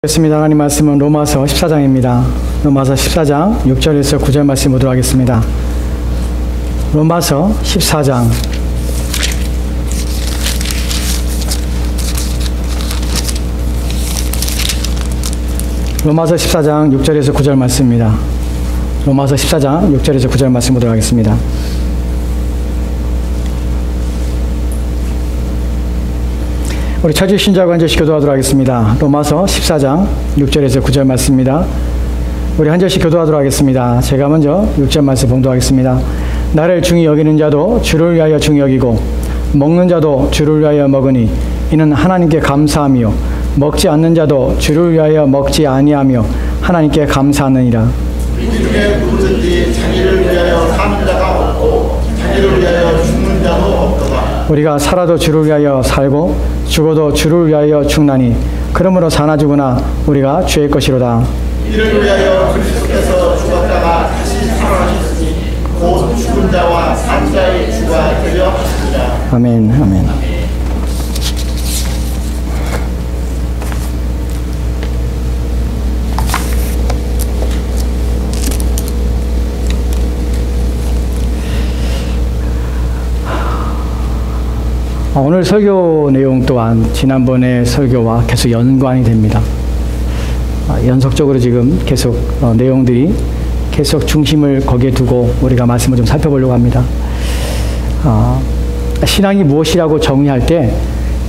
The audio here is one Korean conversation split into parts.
겠습니다. 하나님 말씀은 로마서 14장입니다. 로마서 14장 6절에서 9절 말씀 보도록 하겠습니다. 로마서 14장 로마서 14장 6절에서 9절 말씀입니다. 로마서 14장 6절에서 9절 말씀 보도록 하겠습니다. 우리 차주 신자가 한 절씩 교도하도록 하겠습니다. 로마서 14장 6절에서 9절 말씀입니다. 우리 한 절씩 교도하도록 하겠습니다. 제가 먼저 6절 말씀 봉독하겠습니다. 나를 중히 여기는 자도 주를 위하여 중히 여기고 먹는 자도 주를 위하여 먹으니 이는 하나님께 감사하며 먹지 않는 자도 주를 위하여 먹지 아니하며 하나님께 감사하느니라. 우리 중에 누구든지 자기를 위하여 사는 자가 없고 자기를 위하여 죽는 자도 없도다. 우리가 살아도 주를 위하여 살고 죽어도 주를 위하여 죽나니 그러므로 사나 죽으나 우리가 주의 것이로다. 이를 위하여 그리스도께서 죽었다가 다시 살아나셨으니 곧 죽은 자와 산 자의 주가 되려 하시리라. 아멘. 아멘. 오늘 설교 내용 또한 지난번의 설교와 계속 연관이 됩니다. 연속적으로 지금 계속 내용들이 계속 중심을 거기에 두고 우리가 말씀을 좀 살펴보려고 합니다. 신앙이 무엇이라고 정의할 때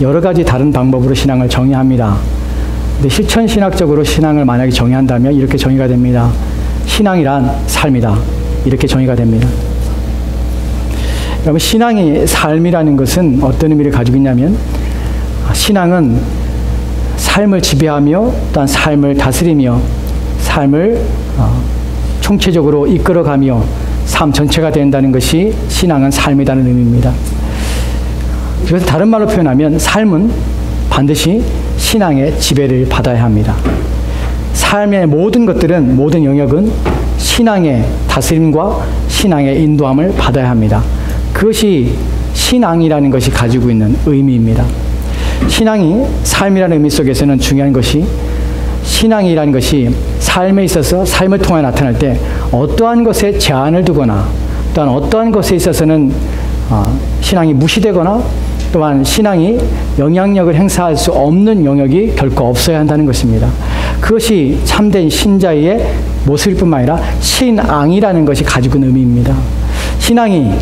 여러 가지 다른 방법으로 신앙을 정의합니다. 근데 실천신학적으로 신앙을 만약에 정의한다면 이렇게 정의가 됩니다. 신앙이란 삶이다. 이렇게 정의가 됩니다. 여러분, 신앙이 삶이라는 것은 어떤 의미를 가지고 있냐면 신앙은 삶을 지배하며 또한 삶을 다스리며 삶을 총체적으로 이끌어가며 삶 전체가 된다는 것이 신앙은 삶이라는 의미입니다. 그래서 다른 말로 표현하면 삶은 반드시 신앙의 지배를 받아야 합니다. 삶의 모든 것들은, 모든 영역은 신앙의 다스림과 신앙의 인도함을 받아야 합니다. 그것이 신앙이라는 것이 가지고 있는 의미입니다. 신앙이 삶이라는 의미 속에서는 중요한 것이, 신앙이라는 것이 삶에 있어서 삶을 통해 나타날 때 어떠한 것에 제한을 두거나 또한 어떠한 것에 있어서는 신앙이 무시되거나 또한 신앙이 영향력을 행사할 수 없는 영역이 결코 없어야 한다는 것입니다. 그것이 참된 신자의 모습일 뿐만 아니라 신앙이라는 것이 가지고 있는 의미입니다. 신앙이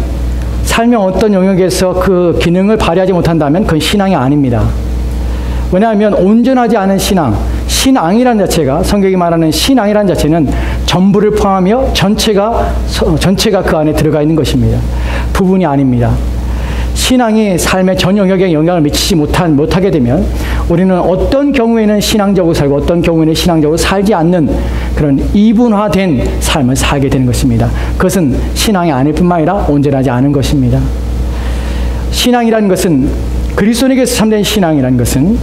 삶의 어떤 영역에서 그 기능을 발휘하지 못한다면 그건 신앙이 아닙니다. 왜냐하면 온전하지 않은 신앙, 신앙이라는 자체가, 성경이 말하는 신앙이라는 자체는 전부를 포함하며 전체가 그 안에 들어가 있는 것입니다. 부분이 아닙니다. 신앙이 삶의 전 영역에 영향을 미치지 못하게 되면 우리는 어떤 경우에는 신앙적으로 살고 어떤 경우에는 신앙적으로 살지 않는 그런 이분화된 삶을 살게 되는 것입니다. 그것은 신앙이 아닐 뿐만 아니라 온전하지 않은 것입니다. 신앙이라는 것은, 그리스도인에게서 참된 신앙이라는 것은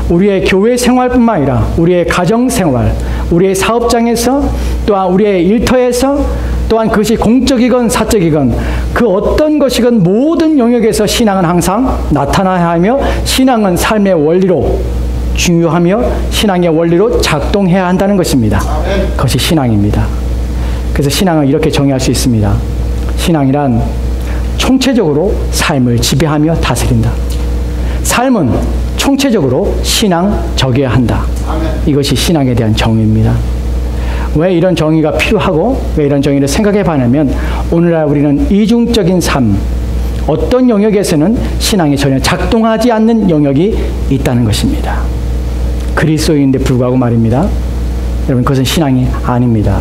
우리의 교회 생활뿐만 아니라 우리의 가정 생활, 우리의 사업장에서 또한 우리의 일터에서 또한 그것이 공적이건 사적이건 그 어떤 것이건 모든 영역에서 신앙은 항상 나타나야 하며 신앙은 삶의 원리로 중요하며 신앙의 원리로 작동해야 한다는 것입니다. 그것이 신앙입니다. 그래서 신앙을 이렇게 정의할 수 있습니다. 신앙이란 총체적으로 삶을 지배하며 다스린다. 삶은 총체적으로 신앙적이어야 한다. 이것이 신앙에 대한 정의입니다. 왜 이런 정의가 필요하고 왜 이런 정의를 생각해 봐냐면 오늘날 우리는 이중적인 삶, 어떤 영역에서는 신앙이 전혀 작동하지 않는 영역이 있다는 것입니다. 그리스도인인데 불구하고 말입니다. 여러분, 그것은 신앙이 아닙니다.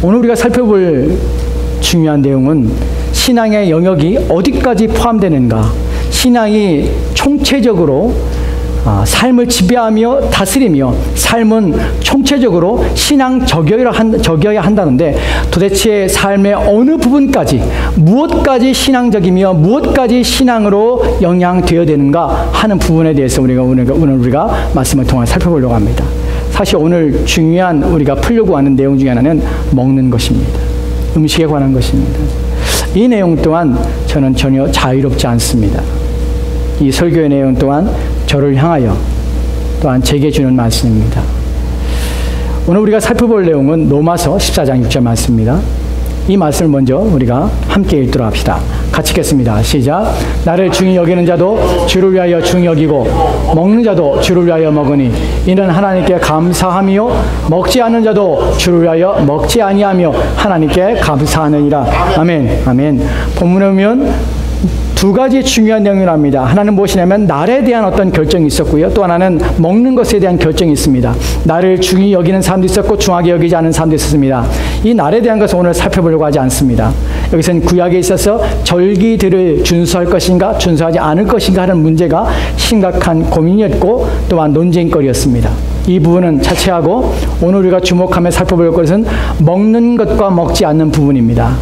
오늘 우리가 살펴볼 중요한 내용은 신앙의 영역이 어디까지 포함되는가, 신앙이 총체적으로 삶을 지배하며 다스리며 삶은 총체적으로 신앙적이어야 한다는데 도대체 삶의 어느 부분까지, 무엇까지 신앙적이며 무엇까지 신앙으로 영향되어야 되는가 하는 부분에 대해서 오늘 우리가 말씀을 통해 살펴보려고 합니다. 사실 오늘 중요한 우리가 풀려고 하는 내용 중에 하나는 먹는 것입니다. 음식에 관한 것입니다. 이 내용 또한 저는 전혀 자유롭지 않습니다. 이 설교의 내용 또한 저를 향하여 또한 제게 주는 말씀입니다. 오늘 우리가 살펴볼 내용은 로마서 14장 6절 말씀입니다. 이 말씀을 먼저 우리가 함께 읽도록 합시다. 같이 읽겠습니다. 시작. 나를 중히 여기는 자도 주를 위하여 중히 여기고 먹는 자도 주를 위하여 먹으니 이는 하나님께 감사하며 먹지 않는 자도 주를 위하여 먹지 아니하며 하나님께 감사하느니라. 아멘. 아멘. 본문에 보면 두 가지 중요한 내용이 납니다. 하나는 무엇이냐면 날에 대한 어떤 결정이 있었고요. 또 하나는 먹는 것에 대한 결정이 있습니다. 날을 중히 여기는 사람도 있었고 중하게 여기지 않은 사람도 있었습니다. 이 날에 대한 것을 오늘 살펴보려고 하지 않습니다. 여기서는 구약에 있어서 절기들을 준수할 것인가 준수하지 않을 것인가 하는 문제가 심각한 고민이었고 또한 논쟁거리였습니다. 이 부분은 차치하고 오늘 우리가 주목하며 살펴볼 것은 먹는 것과 먹지 않는 부분입니다.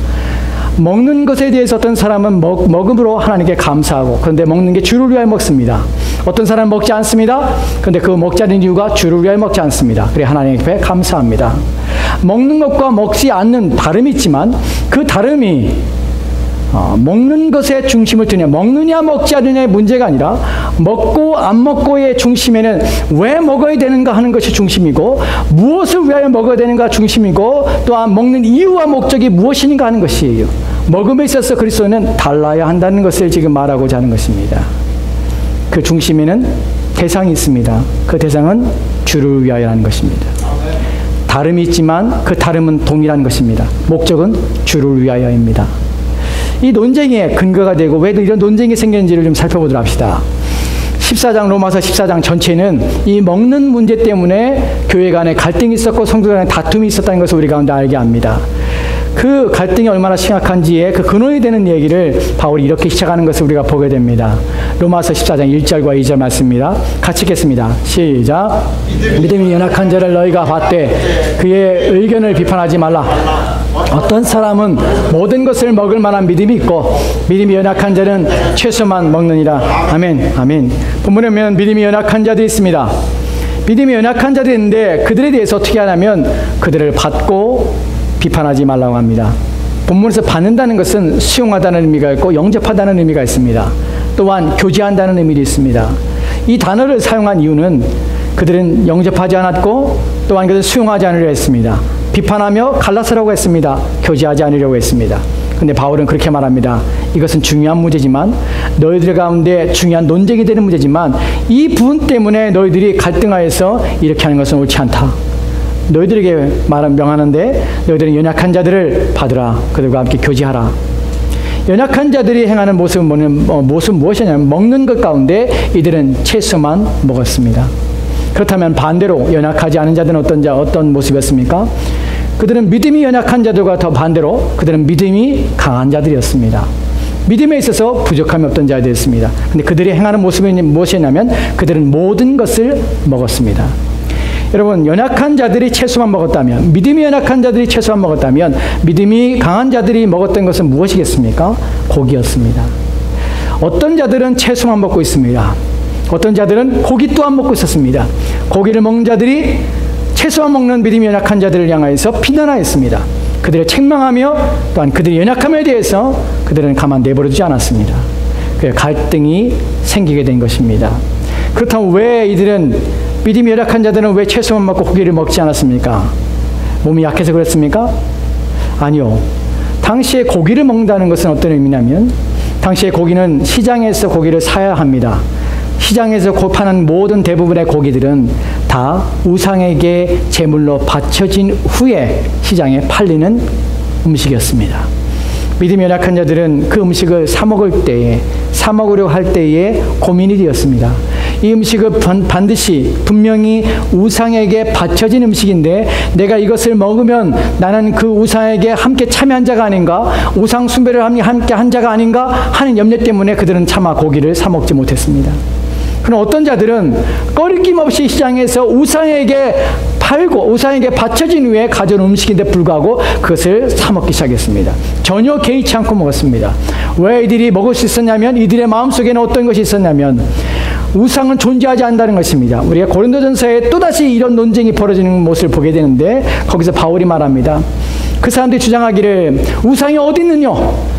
먹는 것에 대해서 어떤 사람은 먹음으로 하나님께 감사하고 그런데 먹는 게 주를 위하여 먹습니다. 어떤 사람은 먹지 않습니다. 그런데 그 먹지 않는 이유가 주를 위하여 먹지 않습니다. 그래 하나님 앞에 감사합니다. 먹는 것과 먹지 않는 다름이 있지만 그 다름이 먹는 것에 중심을 두냐 먹느냐 먹지 않느냐의 문제가 아니라 먹고 안 먹고의 중심에는 왜 먹어야 되는가 하는 것이 중심이고 무엇을 위하여 먹어야 되는가 중심이고 또한 먹는 이유와 목적이 무엇인가 하는 것이에요. 먹음에 있어서 그리스도는 달라야 한다는 것을 지금 말하고자 하는 것입니다. 그 중심에는 대상이 있습니다. 그 대상은 주를 위하여 하는 것입니다. 다름이 있지만 그 다름은 동일한 것입니다. 목적은 주를 위하여입니다. 이 논쟁의 근거가 되고 왜 이런 논쟁이 생겼는지를 좀 살펴보도록 합시다. 14장 로마서 14장 전체는 이 먹는 문제 때문에 교회 간에 갈등이 있었고 성도 간에 다툼이 있었다는 것을 우리 가운데 알게 합니다. 그 갈등이 얼마나 심각한지에 그 근원이 되는 얘기를 바울이 이렇게 시작하는 것을 우리가 보게 됩니다. 로마서 14장 1절과 2절 말씀입니다. 같이 읽겠습니다. 시작. 믿음이 연약한 자를 너희가 봤되 그의 의견을 비판하지 말라. 어떤 사람은 모든 것을 먹을 만한 믿음이 있고 믿음이 연약한 자는 채소만 먹느니라. 아멘. 아멘. 본문에 보면 믿음이 연약한 자들이 있습니다. 믿음이 연약한 자들이 있는데 그들에 대해서 어떻게 하냐면 그들을 받고 비판하지 말라고 합니다. 본문에서 받는다는 것은 수용하다는 의미가 있고 영접하다는 의미가 있습니다. 또한 교제한다는 의미도 있습니다. 이 단어를 사용한 이유는 그들은 영접하지 않았고 또한 그들은 수용하지 않으려 했습니다. 비판하며 갈라서라고 했습니다. 교제하지 않으려고 했습니다. 근데 바울은 그렇게 말합니다. 이것은 중요한 문제지만 너희들 가운데 중요한 논쟁이 되는 문제지만 이 부분 때문에 너희들이 갈등하여서 이렇게 하는 것은 옳지 않다. 너희들에게 명하는데 너희들은 연약한 자들을 받으라. 그들과 함께 교제하라. 연약한 자들이 행하는 모습은 무엇이냐면 먹는 것 가운데 이들은 채소만 먹었습니다. 그렇다면 반대로 연약하지 않은 자들은 어떤 모습이었습니까? 그들은 믿음이 연약한 자들과 더 반대로 그들은 믿음이 강한 자들이었습니다. 믿음에 있어서 부족함이 없던 자들이었습니다. 그런데 그들이 행하는 모습이 무엇이냐면 그들은 모든 것을 먹었습니다. 여러분, 연약한 자들이 채소만 먹었다면, 믿음이 연약한 자들이 채소만 먹었다면 믿음이 강한 자들이 먹었던 것은 무엇이겠습니까? 고기였습니다. 어떤 자들은 채소만 먹고 있습니다. 어떤 자들은 고기 또한 먹고 있었습니다. 고기를 먹는 자들이 채소만 먹는 믿음이 연약한 자들을 향하여서 비난하였습니다. 그들을 책망하며 또한 그들의 연약함에 대해서 그들은 가만 내버려두지 않았습니다. 그 갈등이 생기게 된 것입니다. 그렇다면 왜 이들은 믿음이 연약한 자들은 왜 채소만 먹고 고기를 먹지 않았습니까? 몸이 약해서 그랬습니까? 아니요. 당시에 고기를 먹는다는 것은 어떤 의미냐면 당시에 고기는 시장에서 고기를 사야 합니다. 시장에서 파는 모든 대부분의 고기들은 다 우상에게 제물로 바쳐진 후에 시장에 팔리는 음식이었습니다. 믿음이 연약한 자들은 그 음식을 사 먹으려고 할 때에 고민이 되었습니다. 이 음식은 반드시 분명히 우상에게 바쳐진 음식인데 내가 이것을 먹으면 나는 그 우상에게 함께 참여한 자가 아닌가? 우상 숭배를 함께 한 자가 아닌가? 하는 염려 때문에 그들은 차마 고기를 사 먹지 못했습니다. 그럼 어떤 자들은 꺼리낌 없이 시장에서 우상에게 팔고 우상에게 바쳐진 후에 가져온 음식인데 불구하고 그것을 사 먹기 시작했습니다. 전혀 개의치 않고 먹었습니다. 왜 이들이 먹을 수 있었냐면 이들의 마음속에는 어떤 것이 있었냐면 우상은 존재하지 않는다는 것입니다. 우리가 고린도전서에 또다시 이런 논쟁이 벌어지는 모습을 보게 되는데 거기서 바울이 말합니다. 그 사람들이 주장하기를 우상이 어디 있느냐?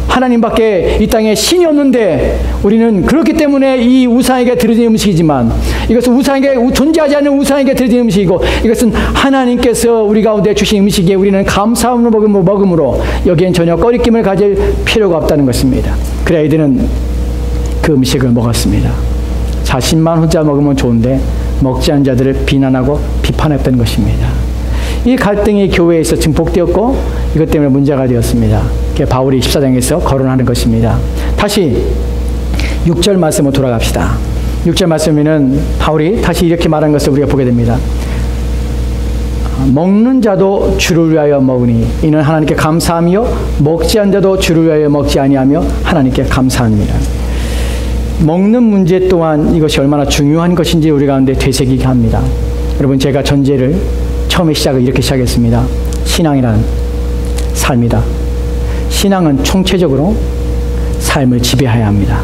하나님밖에 이 땅에 신이 없는데 우리는 그렇기 때문에 이 우상에게 드려진 음식이지만 이것은 우상에게 존재하지 않는 우상에게 드려진 음식이고 이것은 하나님께서 우리 가운데 주신 음식에 우리는 감사함으로 먹음으로 여기엔 전혀 꺼리낌을 가질 필요가 없다는 것입니다. 그래야 이들은 그 음식을 먹었습니다. 자신만 혼자 먹으면 좋은데 먹지 않은 자들을 비난하고 비판했던 것입니다. 이 갈등이 교회에서 증폭되었고 이것 때문에 문제가 되었습니다. 바울이 14장에서 거론하는 것입니다. 다시 6절 말씀으로 돌아갑시다. 6절 말씀에는 바울이 다시 이렇게 말한 것을 우리가 보게 됩니다. 먹는 자도 주를 위하여 먹으니 이는 하나님께 감사하며 먹지 않은 자도 주를 위하여 먹지 아니하며 하나님께 감사합니다. 먹는 문제 또한 이것이 얼마나 중요한 것인지 우리 가운데 되새기게 합니다. 여러분, 제가 전제를 처음에 시작을 이렇게 시작했습니다. 신앙이란 삶이다. 신앙은 총체적으로 삶을 지배해야 합니다.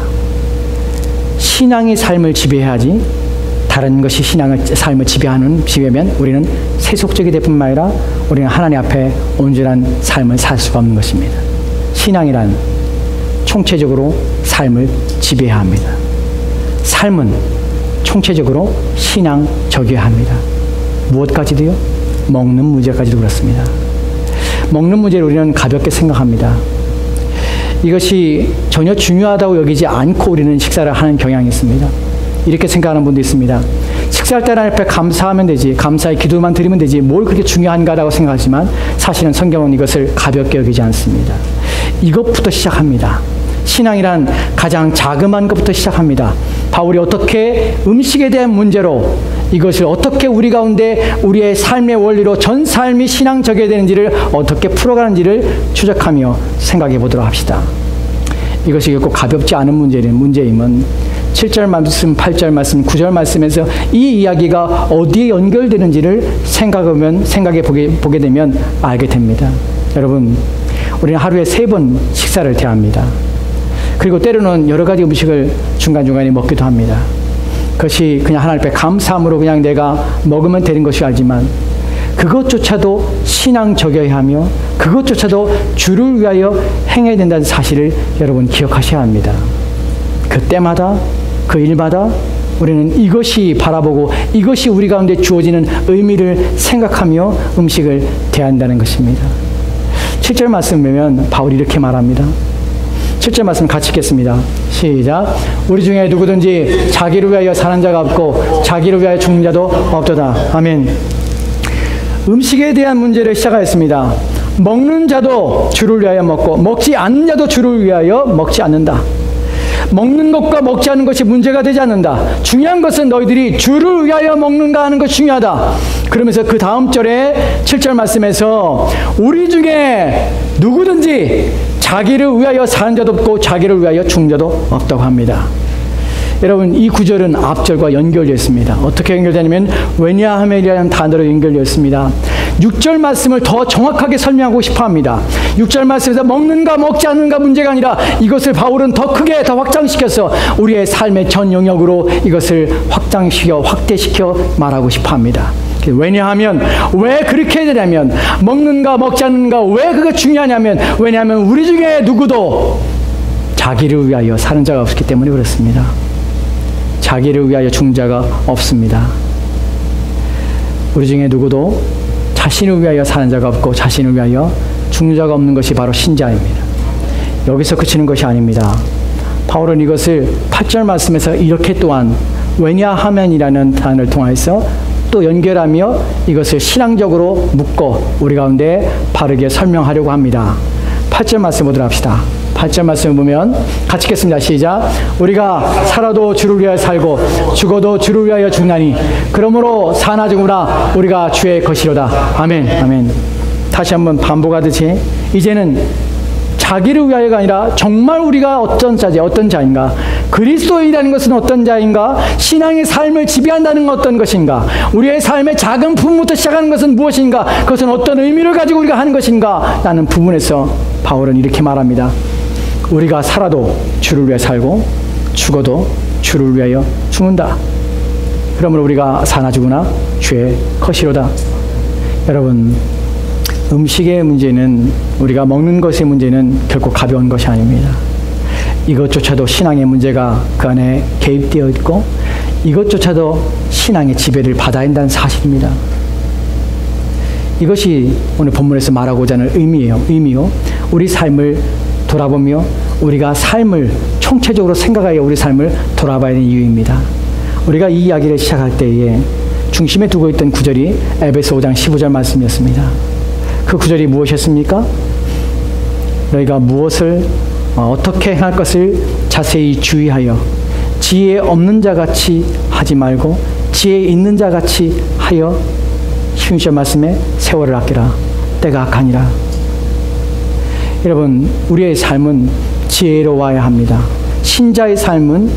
신앙이 삶을 지배해야지 다른 것이 삶을 지배하면 우리는 세속적이 될 뿐만 아니라 우리는 하나님 앞에 온전한 삶을 살 수가 없는 것입니다. 신앙이란 총체적으로 삶을 지배해야 합니다. 삶은 총체적으로 신앙적이어야 합니다. 무엇까지도요? 먹는 문제까지도 그렇습니다. 먹는 문제를 우리는 가볍게 생각합니다. 이것이 전혀 중요하다고 여기지 않고 우리는 식사를 하는 경향이 있습니다. 이렇게 생각하는 분도 있습니다. 식사할 때 하나님 앞에 감사하면 되지, 감사의 기도만 드리면 되지, 뭘 그렇게 중요한가라고 생각하지만 사실은 성경은 이것을 가볍게 여기지 않습니다. 이것부터 시작합니다. 신앙이란 가장 자그마한 것부터 시작합니다. 바울이 어떻게 음식에 대한 문제로 이것을 어떻게 우리 가운데 우리의 삶의 원리로 전 삶이 신앙적이어야 되는지를 어떻게 풀어가는지를 추적하며 생각해 보도록 합시다. 이것이 결코 가볍지 않은 문제임은 7절 말씀, 8절 말씀, 9절 말씀에서 이 이야기가 어디에 연결되는지를 생각해 보게 되면 알게 됩니다. 여러분, 우리는 하루에 3번 식사를 대합니다. 그리고 때로는 여러 가지 음식을 중간중간에 먹기도 합니다. 그것이 그냥 하나님 앞에 감사함으로 그냥 내가 먹으면 되는 것이 알지만 그것조차도 신앙적이어야 하며 그것조차도 주를 위하여 행해야 된다는 사실을 여러분 기억하셔야 합니다. 그때마다 그 일마다 우리는 이것이 바라보고 이것이 우리 가운데 주어지는 의미를 생각하며 음식을 대한다는 것입니다. 7절 말씀 보면 바울이 이렇게 말합니다. 7절 말씀 같이 읽겠습니다. 시작. 우리 중에 누구든지 자기를 위하여 사는 자가 없고 자기를 위하여 죽는 자도 없도다. 아멘. 음식에 대한 문제를 시작하였습니다. 먹는 자도 주를 위하여 먹고 먹지 않는 자도 주를 위하여 먹지 않는다. 먹는 것과 먹지 않는 것이 문제가 되지 않는다. 중요한 것은 너희들이 주를 위하여 먹는가 하는 것이 중요하다. 그러면서 그 다음 절에 7절 말씀에서 우리 중에 누구든지 자기를 위하여 사는 자도 없고 자기를 위하여 죽는 자도 없다고 합니다. 여러분, 이 구절은 앞절과 연결되어 있습니다. 어떻게 연결되냐면 왜냐하면이라는 단어로 연결되어 있습니다. 6절 말씀을 더 정확하게 설명하고 싶어 합니다. 6절 말씀에서 먹는가 먹지 않는가 문제가 아니라 이것을 바울은 더 크게 더 확장시켜서 우리의 삶의 전 영역으로 이것을 확대시켜 말하고 싶어 합니다. 왜냐하면 왜 그렇게 해야 되냐면 먹는가 먹지 않는가 왜 그게 중요하냐면 왜냐하면 우리 중에 누구도 자기를 위하여 사는 자가 없기 때문에 그렇습니다. 자기를 위하여 죽는 자가 없습니다. 우리 중에 누구도 자신을 위하여 사는 자가 없고 자신을 위하여 죽는 자가 없는 것이 바로 신자입니다. 여기서 그치는 것이 아닙니다. 바울은 이것을 8절 말씀에서 이렇게 또한 왜냐하면이라는 단어를 통해서 또 연결하며 이것을 신앙적으로 묶고 우리 가운데 바르게 설명하려고 합니다. 8절 말씀 보도록 합시다. 8절 말씀을 보면 같이 읽겠습니다. 시작. 우리가 살아도 주를 위하여 살고 죽어도 주를 위하여 죽나니 그러므로 사나 죽으나 우리가 주의 것이로다. 아멘. 아멘. 다시 한번 반복하듯이 이제는 자기를 위하여가 아니라 정말 우리가 어떤 자인가, 그리스도인이라는 것은 어떤 자인가, 신앙의 삶을 지배한다는 건 어떤 것인가, 우리의 삶의 작은 부분부터 시작하는 것은 무엇인가, 그것은 어떤 의미를 가지고 우리가 하는 것인가 라는 부분에서 바울은 이렇게 말합니다. 우리가 살아도 주를 위해 살고 죽어도 주를 위하여 죽는다. 그러므로 우리가 사나 죽으나 주의 것이로다. 여러분, 음식의 문제는, 우리가 먹는 것의 문제는 결코 가벼운 것이 아닙니다. 이것조차도 신앙의 문제가 그 안에 개입되어 있고 이것조차도 신앙의 지배를 받아야 한다는 사실입니다. 이것이 오늘 본문에서 말하고자 하는 의미요. 우리 삶을 돌아보며 우리가 삶을 총체적으로 생각하여 우리 삶을 돌아봐야 하는 이유입니다. 우리가 이 이야기를 시작할 때에 중심에 두고 있던 구절이 에베소 5장 15절 말씀이었습니다. 그 구절이 무엇이었습니까? 너희가 무엇을 어떻게 행할 것을 자세히 주의하여 지혜 없는 자같이 하지 말고 지혜 있는 자같이 하여 16절 말씀에 세월을 아끼라. 때가 악하니라. 여러분, 우리의 삶은 지혜로워야 합니다. 신자의 삶은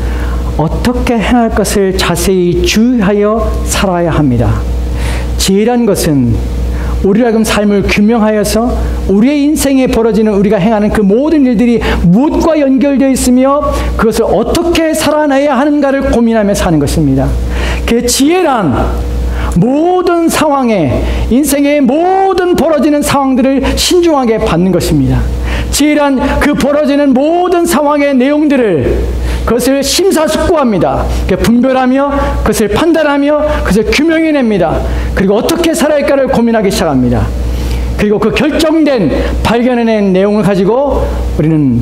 어떻게 행할 것을 자세히 주의하여 살아야 합니다. 지혜란 것은 우리로 하여금 삶을 규명하여서 우리의 인생에 벌어지는 우리가 행하는 그 모든 일들이 무엇과 연결되어 있으며 그것을 어떻게 살아내야 하는가를 고민하며 사는 것입니다. 그 지혜란 모든 상황에, 인생의 모든 벌어지는 상황들을 신중하게 받는 것입니다. 지혜란 그 벌어지는 모든 상황의 내용들을, 그것을 심사숙고합니다. 분별하며 그것을 판단하며 그것을 규명해냅니다. 그리고 어떻게 살아야 할까를 고민하기 시작합니다. 그리고 그 결정된 발견해낸 내용을 가지고 우리는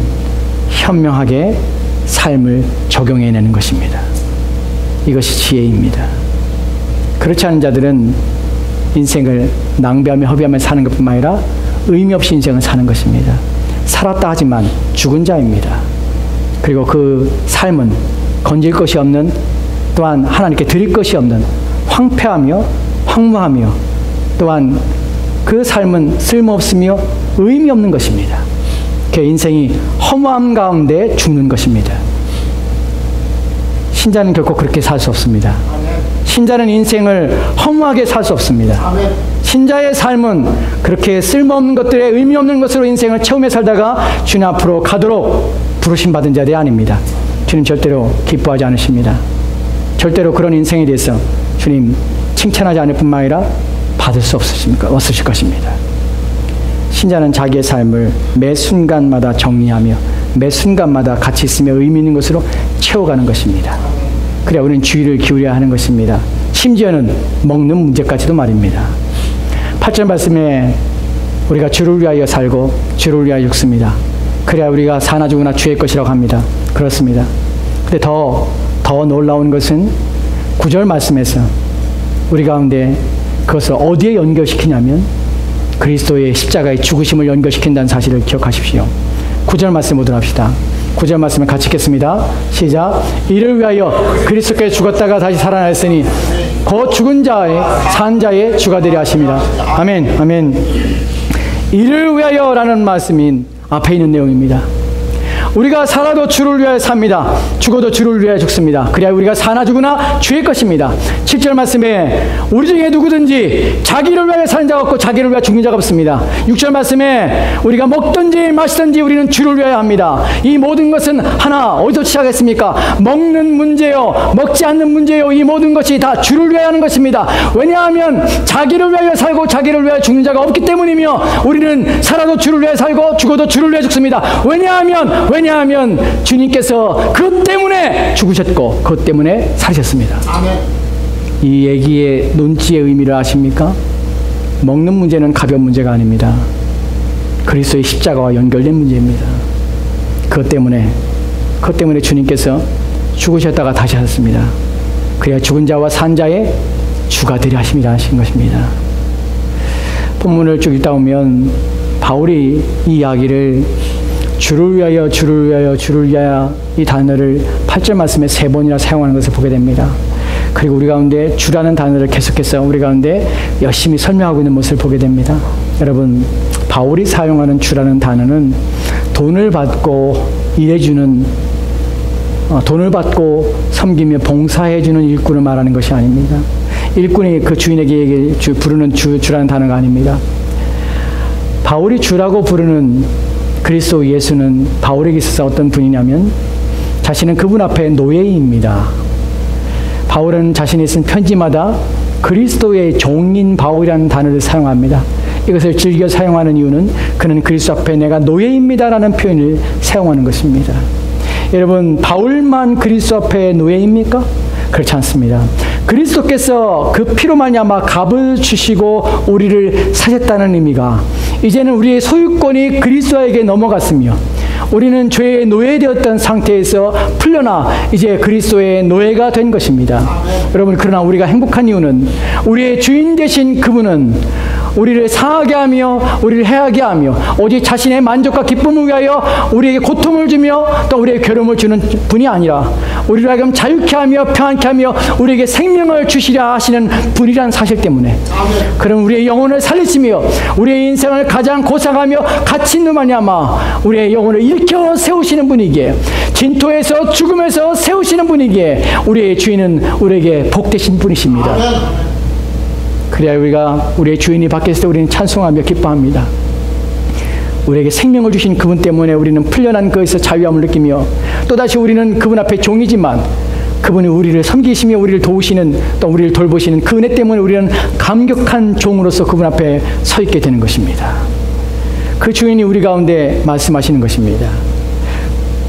현명하게 삶을 적용해내는 것입니다. 이것이 지혜입니다. 그렇지 않은 자들은 인생을 낭비하며 허비하며 사는 것뿐만 아니라 의미 없이 인생을 사는 것입니다. 살았다 하지만 죽은 자입니다. 그리고 그 삶은 건질 것이 없는, 또한 하나님께 드릴 것이 없는 황폐하며 황무하며, 또한 그 삶은 쓸모없으며 의미 없는 것입니다. 그 인생이 허무함 가운데 죽는 것입니다. 신자는 결코 그렇게 살 수 없습니다. 신자는 인생을 허무하게 살 수 없습니다. 신자의 삶은 그렇게 쓸모없는 것들에 의미 없는 것으로 인생을 채우며 살다가 주님 앞으로 가도록 부르심 받은 자들이 아닙니다. 주님 절대로 기뻐하지 않으십니다. 절대로 그런 인생에 대해서 주님 칭찬하지 않을 뿐만 아니라 받을 수 없으실 것입니다. 신자는 자기의 삶을 매 순간마다 정리하며 매 순간마다 가치 있으며 의미 있는 것으로 채워가는 것입니다. 그래야 우리는 주의를 기울여야 하는 것입니다. 심지어는 먹는 문제까지도 말입니다. 8절 말씀에 우리가 주를 위하여 살고 주를 위하여 죽습니다. 그래야 우리가 사나 죽으나 주의 것이라고 합니다. 그렇습니다. 근데 더 놀라운 것은 9절 말씀에서 우리 가운데 그것을 어디에 연결시키냐면 그리스도의 십자가의 죽으심을 연결시킨다는 사실을 기억하십시오. 9절 말씀 보도록 합시다. 9절 말씀을 같이 읽겠습니다. 시작. 이를 위하여 그리스도께서 죽었다가 다시 살아났으니 곧 죽은 자의 산 자의 주가 되려 하십니다. 아멘. 아멘. 이를 위하여라는 말씀인 앞에 있는 내용입니다. 우리가 살아도 주를 위하여 삽니다. 죽어도 주를 위하여 죽습니다. 그래야 우리가 사나 죽으나 주의 것입니다. 7절 말씀에 우리 중에 누구든지 자기를 위하여 사는 자가 없고 자기를 위하여 죽는 자가 없습니다. 6절 말씀에 우리가 먹든지 마시든지 우리는 주를 위하여 합니다. 이 모든 것은 하나 어디서 시작했습니까? 먹는 문제요, 먹지 않는 문제요, 이 모든 것이 다 주를 위하여 하는 것입니다. 왜냐하면 자기를 위하여 살고 자기를 위하여 죽는 자가 없기 때문이며 우리는 살아도 주를 위하여 살고 죽어도 주를 위하여 죽습니다. 왜냐하면 주님께서 그것 때문에 죽으셨고 그것 때문에 살으셨습니다. 아멘. 이 얘기의 논지의 의미를 아십니까? 먹는 문제는 가벼운 문제가 아닙니다. 그리스도의 십자가와 연결된 문제입니다. 그것 때문에 주님께서 죽으셨다가 다시 하셨습니다. 그래야 죽은 자와 산 자의 주가 되려 하심이라 하신 것입니다. 본문을 쭉 읽다 보면 바울이 이 이야기를 주를 위하여 주를 위하여 주를 위하여 이 단어를 8절 말씀에 3번이나 사용하는 것을 보게 됩니다. 그리고 우리 가운데 주라는 단어를 계속해서 우리 가운데 열심히 설명하고 있는 모습을 보게 됩니다. 여러분, 바울이 사용하는 주라는 단어는 돈을 받고 일해주는, 돈을 받고 섬기며 봉사해주는 일꾼을 말하는 것이 아닙니다. 일꾼이 그 주인에게 부르는 주라는 단어가 아닙니다. 바울이 주라고 부르는 그리스도 예수는 바울에게 있어서 어떤 분이냐면 자신은 그분 앞에 노예입니다. 바울은 자신이 쓴 편지마다 그리스도의 종인 바울이라는 단어를 사용합니다. 이것을 즐겨 사용하는 이유는 그는 그리스도 앞에 내가 노예입니다라는 표현을 사용하는 것입니다. 여러분, 바울만 그리스도 앞에 노예입니까? 그렇지 않습니다. 그리스도께서 그 피로 말미암아 값을 주시고 우리를 사셨다는 의미가 이제는 우리의 소유권이 그리스도에게 넘어갔으며 우리는 죄의 노예되었던 상태에서 풀려나 이제 그리스도의 노예가 된 것입니다. 여러분, 그러나 우리가 행복한 이유는 우리의 주인 되신 그분은 우리를 상하게 하며 우리를 해하게 하며 오직 자신의 만족과 기쁨을 위하여 우리에게 고통을 주며 또 우리에게 괴로움을 주는 분이 아니라 우리를 하여금 자유케 하며 평안케 하며 우리에게 생명을 주시려 하시는 분이라는 사실 때문에 그럼 우리의 영혼을 살리시며 우리의 인생을 가장 고상하며 가치 있는 말미암아 우리의 영혼을 일으켜 세우시는 분이기에 진토에서 죽음에서 세우시는 분이기에 우리의 주인은 우리에게 복되신 분이십니다. 그래야 우리가 우리의 주인이 바뀌었을 때 우리는 찬송하며 기뻐합니다. 우리에게 생명을 주신 그분 때문에 우리는 풀려난 것에서 자유함을 느끼며 또다시 우리는 그분 앞에 종이지만 그분이 우리를 섬기시며 우리를 도우시는 또 우리를 돌보시는 그 은혜 때문에 우리는 감격한 종으로서 그분 앞에 서 있게 되는 것입니다. 그 주인이 우리 가운데 말씀하시는 것입니다.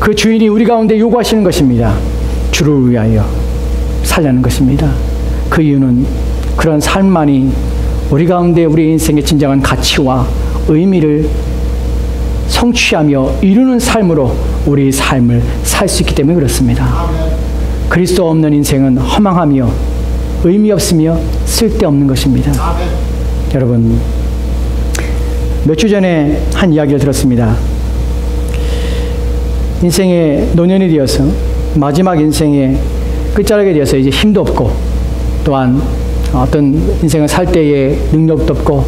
그 주인이 우리 가운데 요구하시는 것입니다. 주를 위하여 살라는 것입니다. 그 이유는 그런 삶만이 우리 가운데 우리 인생의 진정한 가치와 의미를 성취하며 이루는 삶으로 우리 삶을 살 수 있기 때문에 그렇습니다. 그리스도 없는 인생은 허망하며 의미 없으며 쓸데없는 것입니다. 여러분, 몇 주 전에 한 이야기를 들었습니다. 인생의 노년이 되어서 마지막 인생의 끝자락에 되어서 이제 힘도 없고 또한 어떤 인생을 살 때의 능력도 없고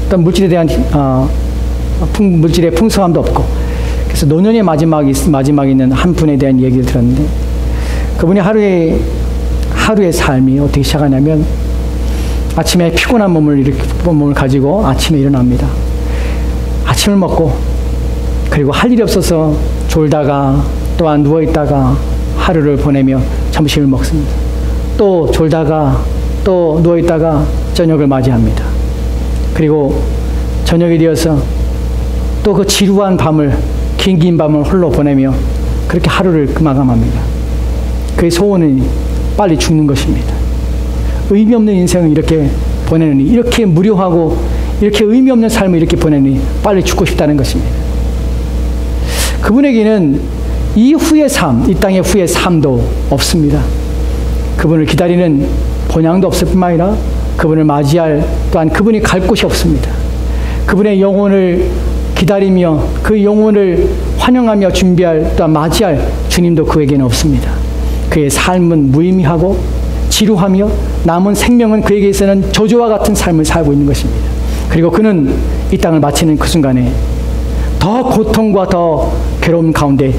어떤 물질에 대한 물질의 풍성함도 없고 그래서 노년의 마지막에 있는 한 분에 대한 얘기를 들었는데 그분이 하루의 삶이 어떻게 시작하냐면 아침에 피곤한 몸을 가지고 아침에 일어납니다. 아침을 먹고 그리고 할 일이 없어서 졸다가 또한 누워있다가 하루를 보내며 점심을 먹습니다. 또 졸다가 또 누워있다가 저녁을 맞이합니다. 그리고 저녁이 되어서 또 그 지루한 밤을 긴 밤을 홀로 보내며 그렇게 하루를 마감합니다. 그의 소원은 빨리 죽는 것입니다. 의미 없는 인생을 이렇게 보내느니 이렇게 무료하고 이렇게 의미 없는 삶을 이렇게 보내니 빨리 죽고 싶다는 것입니다. 그분에게는 이 후의 삶, 이 땅의 후의 삶도 없습니다. 그분을 기다리는 본향도 없을 뿐만 아니라 그분을 맞이할 또한 그분이 갈 곳이 없습니다. 그분의 영혼을 기다리며 그 영혼을 환영하며 준비할 또한 맞이할 주님도 그에게는 없습니다. 그의 삶은 무의미하고 지루하며 남은 생명은 그에게서는 저주와 같은 삶을 살고 있는 것입니다. 그리고 그는 이 땅을 마치는 그 순간에 더 고통과 더 괴로움 가운데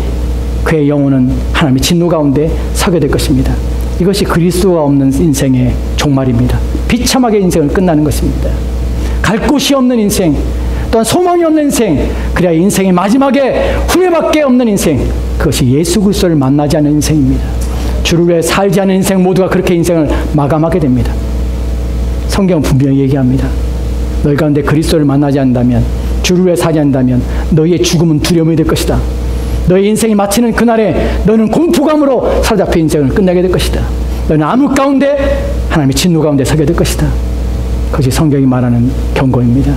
그의 영혼은 하나님의 진노 가운데 서게 될 것입니다. 이것이 그리스도가 없는 인생의 종말입니다. 비참하게 인생을 끝나는 것입니다. 갈 곳이 없는 인생, 또한 소망이 없는 인생, 그래야 인생의 마지막에 후회밖에 없는 인생, 그것이 예수 그리스도를 만나지 않는 인생입니다. 주를 위해 살지 않는 인생 모두가 그렇게 인생을 마감하게 됩니다. 성경은 분명히 얘기합니다. 너희 가운데 그리스도를 만나지 않는다면, 주를 위해 살지 않는다면 너희의 죽음은 두려움이 될 것이다. 너의 인생이 마치는 그날에 너는 공포감으로 사로잡혀 인생을 끝내게 될 것이다. 너는 암흑 가운데 하나님의 진노 가운데 서게 될 것이다. 그것이 성경이 말하는 경고입니다.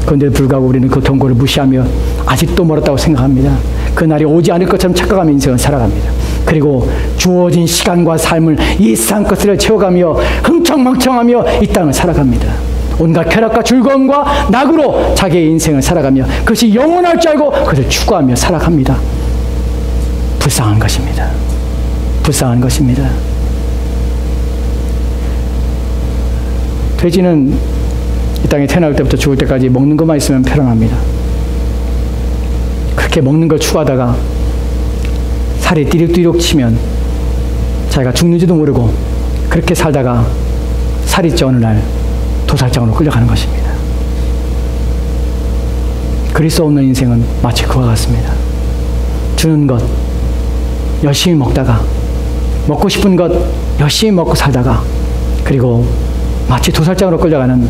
그런데도 불구하고 우리는 그 경고를 무시하며 아직도 멀었다고 생각합니다. 그날이 오지 않을 것처럼 착각하며 인생을 살아갑니다. 그리고 주어진 시간과 삶을 이 세상 것을 채워가며 흥청망청하며 이 땅을 살아갑니다. 온갖 쾌락과 즐거움과 낙으로 자기의 인생을 살아가며 그것이 영원할 줄 알고 그것을 추구하며 살아갑니다. 불쌍한 것입니다. 불쌍한 것입니다. 돼지는 이 땅에 태어날 때부터 죽을 때까지 먹는 것만 있으면 편안합니다. 그렇게 먹는 걸 추구하다가 살이 띠룩띠룩 치면 자기가 죽는지도 모르고 그렇게 살다가 살이 쪄 어느 날 도살장으로 끌려가는 것입니다. 그리스도 없는 인생은 마치 그와 같습니다. 주는 것 열심히 먹다가 먹고 싶은 것 열심히 먹고 살다가 그리고 마치 도살장으로 끌려가는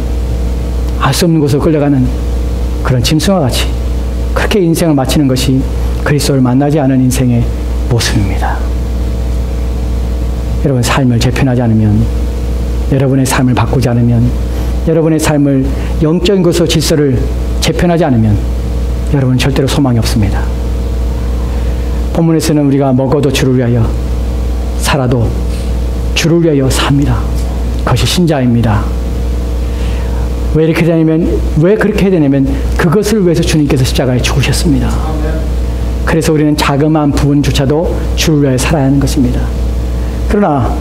알 수 없는 곳으로 끌려가는 그런 짐승과 같이 그렇게 인생을 마치는 것이 그리스도를 만나지 않은 인생의 모습입니다. 여러분, 삶을 재편하지 않으면, 여러분의 삶을 바꾸지 않으면, 여러분의 삶을 영적인 것으로 질서를 재편하지 않으면 여러분은 절대로 소망이 없습니다. 본문에서는 우리가 먹어도 주를 위하여, 살아도 주를 위하여 삽니다. 그것이 신자입니다. 왜 그렇게 해야 되냐면 그것을 위해서 주님께서 십자가에 죽으셨습니다. 그래서 우리는 자그마한 부분조차도 주를 위하여 살아야 하는 것입니다. 그러나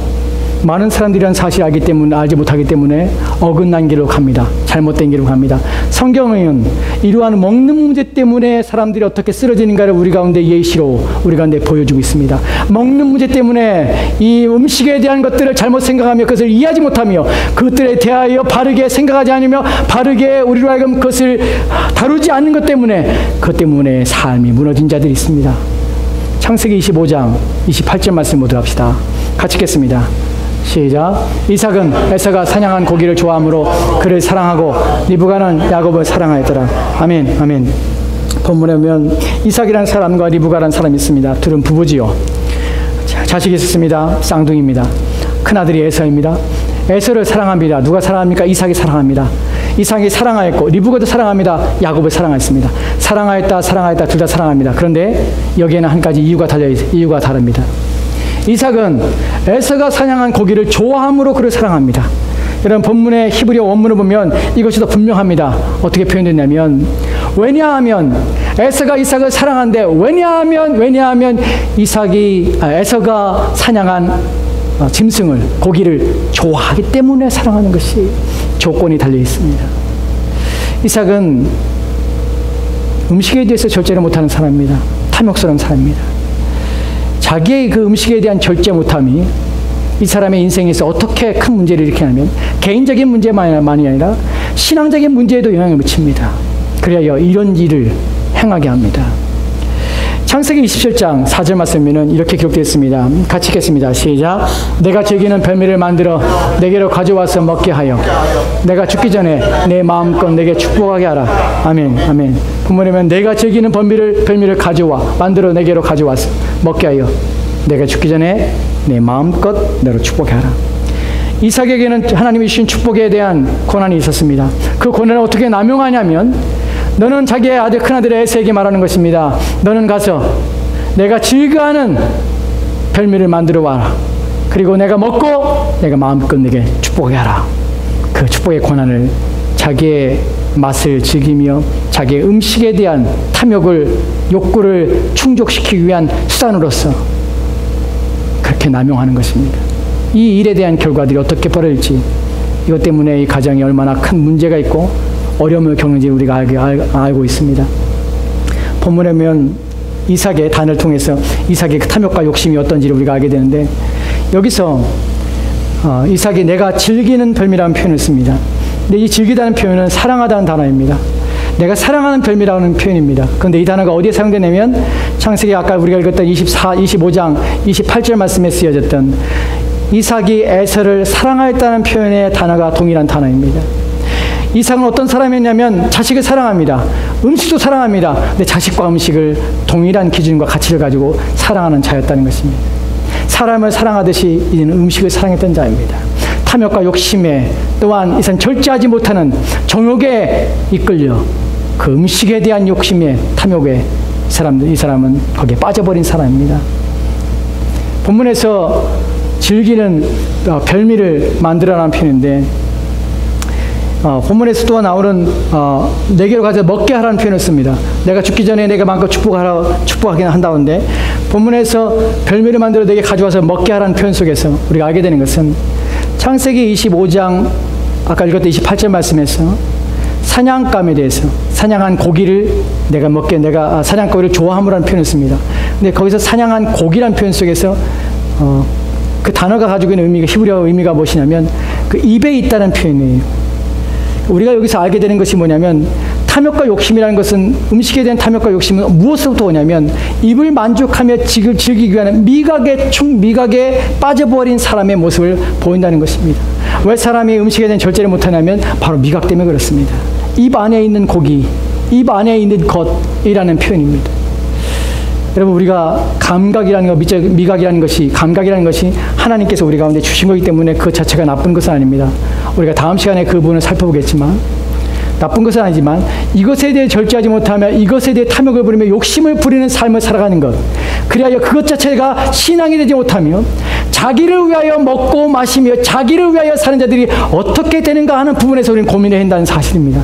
많은 사람들이란 사실을 알지 못하기 때문에 어긋난 길로 갑니다. 잘못된 길로 갑니다. 성경은 이러한 먹는 문제 때문에 사람들이 어떻게 쓰러지는가를 우리 가운데 예시로 우리 가운데 보여주고 있습니다. 먹는 문제 때문에 이 음식에 대한 것들을 잘못 생각하며 그것을 이해하지 못하며 그것들에 대하여 바르게 생각하지 않으며 바르게 우리로 하여금 그것을 다루지 않는 것 때문에 그것 때문에 삶이 무너진 자들이 있습니다. 창세기 25장 28절 말씀 모두 합시다. 같이 읽겠습니다. 시작. 이삭은 에서가 사냥한 고기를 좋아하므로 그를 사랑하고 리브가는 야곱을 사랑하였더라. 아멘. 아멘. 본문에 보면 이삭이라는 사람과 리브가라는 사람이 있습니다. 둘은 부부지요. 자식이 있었습니다. 쌍둥이입니다. 큰아들이 에서입니다. 에서를 사랑합니다. 누가 사랑합니까? 이삭이 사랑합니다. 이삭이 사랑하였고 리브가도 사랑합니다. 야곱을 사랑하였습니다. 사랑하였다 둘 다 사랑합니다. 그런데 여기에는 한 가지 이유가 다릅니다. 이삭은 에서가 사냥한 고기를 좋아함으로 그를 사랑합니다. 여러분, 본문의 히브리어 원문을 보면 이것이 더 분명합니다. 어떻게 표현됐냐면, 왜냐하면 에서가 이삭을 사랑하는데 왜냐하면 에서가 사냥한 짐승을, 고기를 좋아하기 때문에 사랑하는 것이 조건이 달려 있습니다. 이삭은 음식에 대해서 절제를 못하는 사람입니다. 탐욕스러운 사람입니다. 자기의 그 음식에 대한 절제 못함이 이 사람의 인생에서 어떻게 큰 문제를 일으키냐면 개인적인 문제만이 아니라 신앙적인 문제에도 영향을 미칩니다. 그래야 이런 일을 행하게 합니다. 창세기 27장 4절 말씀에는 이렇게 기록되어 있습니다. 같이 읽겠습니다. 시작. 내가 즐기는 별미를 만들어 내게로 가져와서 먹게 하여 내가 죽기 전에 내 마음껏 내게 축복하게 하라. 아멘. 아멘. 본문에 보면 내가 즐기는 별미를 만들어 내게로 가져와서 먹게 하여 내가 죽기 전에 내 마음껏 내로 축복해 하라. 이삭에게는 하나님이 주신 축복에 대한 고난이 있었습니다. 그 고난을 어떻게 남용하냐면 너는 자기의 큰아들 에서에게 말하는 것입니다. 너는 가서 내가 즐거워하는 별미를 만들어 와라. 그리고 내가 먹고 내가 마음껏 내게 축복하게 하라. 그 축복의 고난을 자기의 맛을 즐기며 자기의 음식에 대한 욕구를 충족시키기 위한 수단으로서 그렇게 남용하는 것입니다. 이 일에 대한 결과들이 어떻게 벌어질지, 이것 때문에 이 가정이 얼마나 큰 문제가 있고 어려움을 겪는지 우리가 알고 있습니다. 본문에 보면 이삭의 단을 통해서 이삭의 그 탐욕과 욕심이 어떤지를 우리가 알게 되는데, 여기서 이삭이 내가 즐기는 별미라는 표현을 씁니다. 근데 이 즐기다는 표현은 사랑하다는 단어입니다. 내가 사랑하는 별미라는 표현입니다. 그런데 이 단어가 어디에 사용되냐면 창세기 아까 우리가 읽었던 25장 28절 말씀에 쓰여졌던 이삭이 에서를 사랑하였다는 표현의 단어가 동일한 단어입니다. 이삭은 어떤 사람이었냐면 자식을 사랑합니다. 음식도 사랑합니다. 근데 자식과 음식을 동일한 기준과 가치를 가지고 사랑하는 자였다는 것입니다. 사람을 사랑하듯이 이는 음식을 사랑했던 자입니다. 탐욕과 욕심에, 또한 이상 절제하지 못하는 정욕에 이끌려 그 음식에 대한 욕심에, 탐욕에 이 사람은 거기에 빠져버린 사람입니다. 본문에서 즐기는 별미를 만들어라는 표현인데, 본문에서 또 나오는 내게로 가서 먹게 하라는 표현을 씁니다. 내가 죽기 전에 내가 마음껏 축복하게 한다는데, 본문에서 별미를 만들어 내게 가져와서 먹게 하라는 표현 속에서 우리가 알게 되는 것은 창세기 25장 아까 읽었던 28절 말씀에서 사냥감에 대해서, 사냥한 고기를 내가 먹게, 내가 사냥고기를 좋아함이라는 표현을 씁니다. 근데 거기서 사냥한 고기라는 표현 속에서 그 단어가 가지고 있는 의미가, 히브리어 의미가 무엇이냐면 그 입에 있다는 표현이에요. 우리가 여기서 알게 되는 것이 뭐냐면 탐욕과 욕심이라는 것은, 음식에 대한 탐욕과 욕심은 무엇으로부터 오냐면 입을 만족하며 즐기기 위한 미각에 빠져버린 사람의 모습을 보인다는 것입니다. 왜 사람이 음식에 대한 절제를 못하냐면 바로 미각 때문에 그렇습니다. 입 안에 있는 고기, 입 안에 있는 것이라는 표현입니다. 여러분, 우리가 미각이라는 것이 하나님께서 우리 가운데 주신 거기 때문에 그 자체가 나쁜 것은 아닙니다. 우리가 다음 시간에 그 부분을 살펴보겠지만, 나쁜 것은 아니지만 이것에 대해 절제하지 못하며 이것에 대해 탐욕을 부리며 욕심을 부리는 삶을 살아가는 것, 그리하여 그것 자체가 신앙이 되지 못하며 자기를 위하여 먹고 마시며 자기를 위하여 사는 자들이 어떻게 되는가 하는 부분에서 우리는 고민해야 한다는 사실입니다.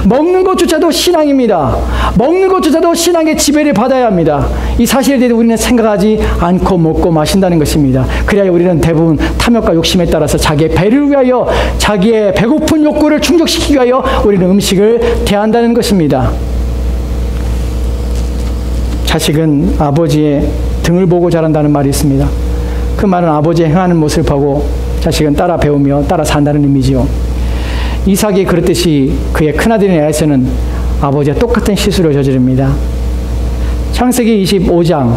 먹는 것조차도 신앙입니다. 먹는 것조차도 신앙의 지배를 받아야 합니다. 이 사실에 대해 우리는 생각하지 않고 먹고 마신다는 것입니다. 그래야 우리는 대부분 탐욕과 욕심에 따라서 자기의 배를 위하여, 자기의 배고픈 욕구를 충족시키기 위하여 우리는 음식을 대한다는 것입니다. 자식은 아버지의 등을 보고 자란다는 말이 있습니다. 그 말은 아버지의 행하는 모습을 보고 자식은 따라 배우며 따라 산다는 의미지요. 이삭이 그렇듯이 그의 큰아들인 에서는 아버지와 똑같은 실수를 저지릅니다. 창세기 25장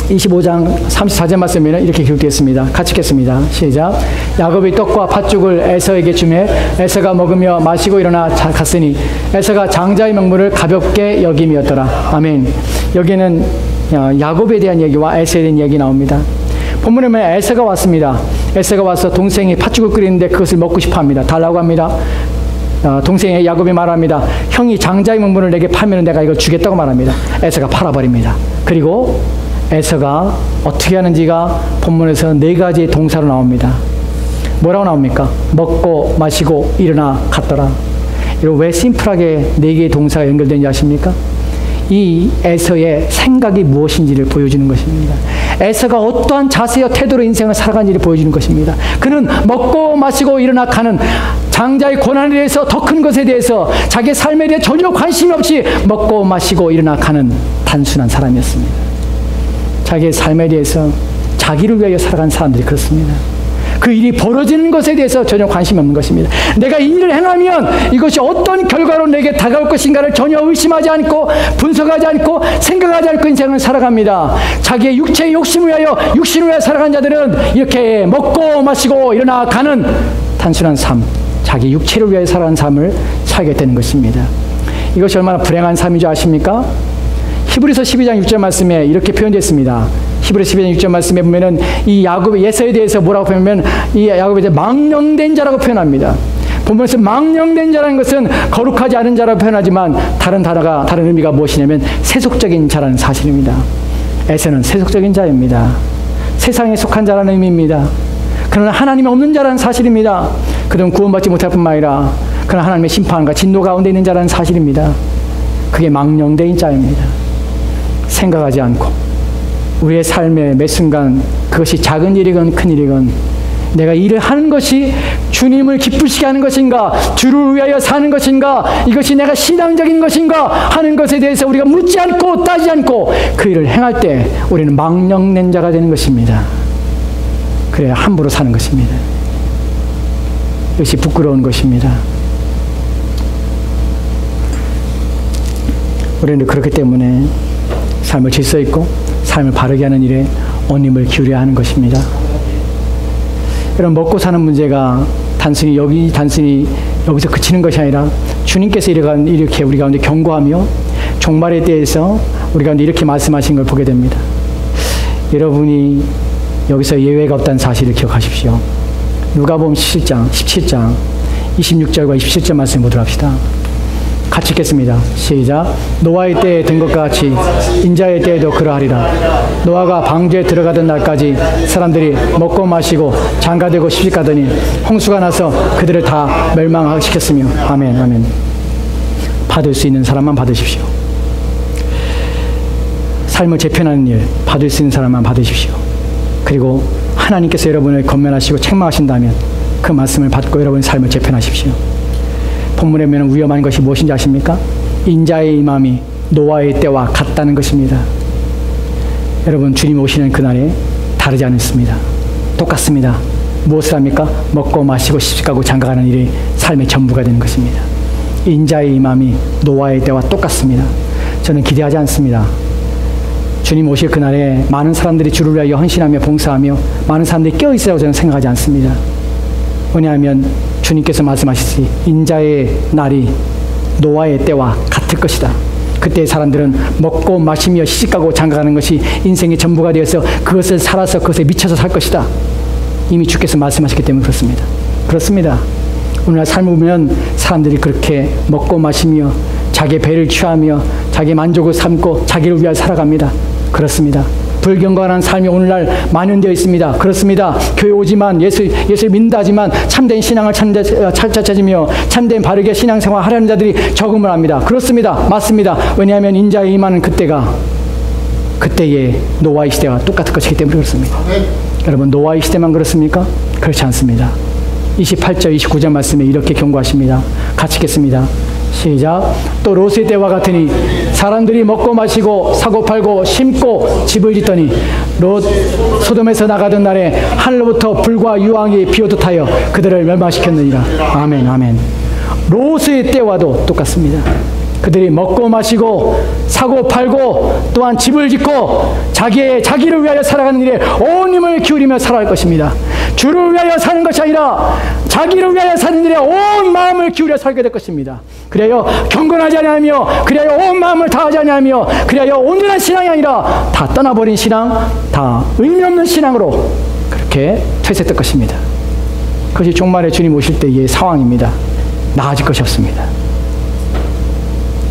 34절 말씀에는 이렇게 기록되었습니다. 같이 읽겠습니다. 시작. 야곱이 떡과 팥죽을 에서에게 주매 에서가 먹으며 마시고 일어나 갔으니 에서가 장자의 명분을 가볍게 여김이었더라. 아멘. 여기는 야곱에 대한 얘기와 에서에 대한 얘기 나옵니다. 본문에 보면 에서가 왔습니다. 에서가 와서 동생이 팥죽을 끓이는데 그것을 먹고 싶어 합니다. 달라고 합니다. 동생의 야곱이 말합니다. 형이 장자의 명분을 내게 팔면 내가 이걸 주겠다고 말합니다. 에서가 팔아버립니다. 그리고 에서가 어떻게 하는지가 본문에서 4가지의 동사로 나옵니다. 뭐라고 나옵니까? 먹고 마시고 일어나 갔더라. 여러분, 왜 심플하게 4개의 동사가 연결되는지 아십니까? 이 에서의 생각이 무엇인지를 보여주는 것입니다. 에서가 어떠한 자세와 태도로 인생을 살아가는지를 보여주는 것입니다. 그는 먹고 마시고 일어나 가는 장자의 고난에 대해서, 더 큰 것에 대해서, 자기의 삶에 대해 전혀 관심이 없이 먹고 마시고 일어나 가는 단순한 사람이었습니다. 자기의 삶에 대해서 자기를 위하여 살아가는 사람들이 그렇습니다. 그 일이 벌어지는 것에 대해서 전혀 관심이 없는 것입니다. 내가 이 일을 행하면 이것이 어떤 결과로 내게 다가올 것인가를 전혀 의심하지 않고 분석하지 않고 생각하지 않고 인생을 살아갑니다. 자기의 육체의 욕심을 위하여, 육신을 위하여 살아가는 자들은 이렇게 먹고 마시고 일어나 가는 단순한 삶, 자기 육체를 위하여 살아가는 삶을 살게 되는 것입니다. 이것이 얼마나 불행한 삶인지 아십니까? 히브리서 12장 6절 말씀에 이렇게 표현되어 있습니다. 히브리서 12장 6절 말씀에 보면은 이 야곱의 예서에 대해서 뭐라고 표현하면, 이 야곱에 대해 망령된 자라고 표현합니다. 본문에서 망령된 자라는 것은 거룩하지 않은 자라고 표현하지만 다른 의미가 무엇이냐면 세속적인 자라는 사실입니다. 에서는 세속적인 자입니다. 세상에 속한 자라는 의미입니다. 그러나 하나님이 없는 자라는 사실입니다. 그들은 구원받지 못할 뿐만 아니라 그러나 하나님의 심판과 진노 가운데 있는 자라는 사실입니다. 그게 망령된 자입니다. 생각하지 않고 우리의 삶의 매 순간, 그것이 작은 일이건 큰 일이건, 내가 일을 하는 것이 주님을 기쁘시게 하는 것인가, 주를 위하여 사는 것인가, 이것이 내가 신앙적인 것인가 하는 것에 대해서 우리가 묻지 않고 따지지 않고 그 일을 행할 때 우리는 망령된 자가 되는 것입니다. 그래야 함부로 사는 것입니다. 이것이 부끄러운 것입니다. 우리는 그렇기 때문에 삶을 질서 있고 삶을 바르게 하는 일에 온 힘을 기울여야 하는 것입니다. 여러분, 먹고 사는 문제가 단순히 여기서 그치는 것이 아니라 주님께서 이렇게 우리 가운데 경고하며 종말에 대해서 우리 가운데 이렇게 말씀하신 걸 보게 됩니다. 여러분이 여기서 예외가 없다는 사실을 기억하십시오. 누가복음 17장 26절과 27절 말씀 보도록 합시다. 같이 읽겠습니다. 시작. 노아의 때에 된 것과 같이 인자의 때에도 그러하리라. 노아가 방주에 들어가던 날까지 사람들이 먹고 마시고 장가되고 시집가더니 홍수가 나서 그들을 다 멸망시켰으며. 아멘, 아멘. 받을 수 있는 사람만 받으십시오. 삶을 재편하는 일, 받을 수 있는 사람만 받으십시오. 그리고 하나님께서 여러분을 권면하시고 책망하신다면 그 말씀을 받고 여러분의 삶을 재편하십시오. 본문에 보면 위험한 것이 무엇인지 아십니까? 인자의 임함이 노아의 때와 같다는 것입니다. 여러분, 주님 오시는 그날에 다르지 않습니다. 똑같습니다. 무엇을 합니까? 먹고 마시고 시집가고 장가가는 일이 삶의 전부가 되는 것입니다. 인자의 임함이 노아의 때와 똑같습니다. 저는 기대하지 않습니다. 주님 오실 그날에 많은 사람들이 주를 위하여 헌신하며 봉사하며 많은 사람들이 껴있으라고 저는 생각하지 않습니다. 왜냐하면 주님께서 말씀하시지 인자의 날이 노아의 때와 같을 것이다. 그때 사람들은 먹고 마시며 시집가고 장가가는 것이 인생의 전부가 되어서 그것을 살아서 그것에 미쳐서 살 것이다. 이미 주께서 말씀하셨기 때문에 그렇습니다. 그렇습니다. 오늘날 삶을 보면 사람들이 그렇게 먹고 마시며 자기의 배를 취하며 자기의 만족을 삼고 자기를 위하여 살아갑니다. 그렇습니다. 불경건한 삶이 오늘날 만연되어 있습니다. 그렇습니다. 교회 오지만 예수 믿는다 하지만 참된 신앙을 찾으며 참된 바르게 신앙생활 하려는 자들이 적음을 합니다. 그렇습니다. 맞습니다. 왜냐하면 인자의 임하는 그때의 노아의 시대와 똑같을 것이기 때문에 그렇습니다. 여러분 노아의 시대만 그렇습니까? 그렇지 않습니다. 28절 29절 말씀에 이렇게 경고하십니다. 같이 읽겠습니다. 시작. 또 롯의 때와 같으니 사람들이 먹고 마시고 사고 팔고 심고 집을 짓더니 롯 소돔에서 나가던 날에 하늘로부터 불과 유황이 비오듯 하여 그들을 멸망시켰느니라. 아멘 아멘. 롯의 때와도 똑같습니다. 그들이 먹고 마시고 사고 팔고 또한 집을 짓고 자기를 위하여 살아가는 일에 온 힘을 기울이며 살아갈 것입니다. 주를 위하여 사는 것이 아니라 자기를 위하여 사는 일에 온 마음을 기울여 살게 될 것입니다. 그래야 경건하지 아니하며 그래야 온 마음을 다하지 아니하며 그래야 온전한 신앙이 아니라 다 떠나버린 신앙, 다 의미 없는 신앙으로 그렇게 퇴색될 것입니다. 그것이 종말에 주님 오실 때의 상황입니다. 나아질 것이 없습니다.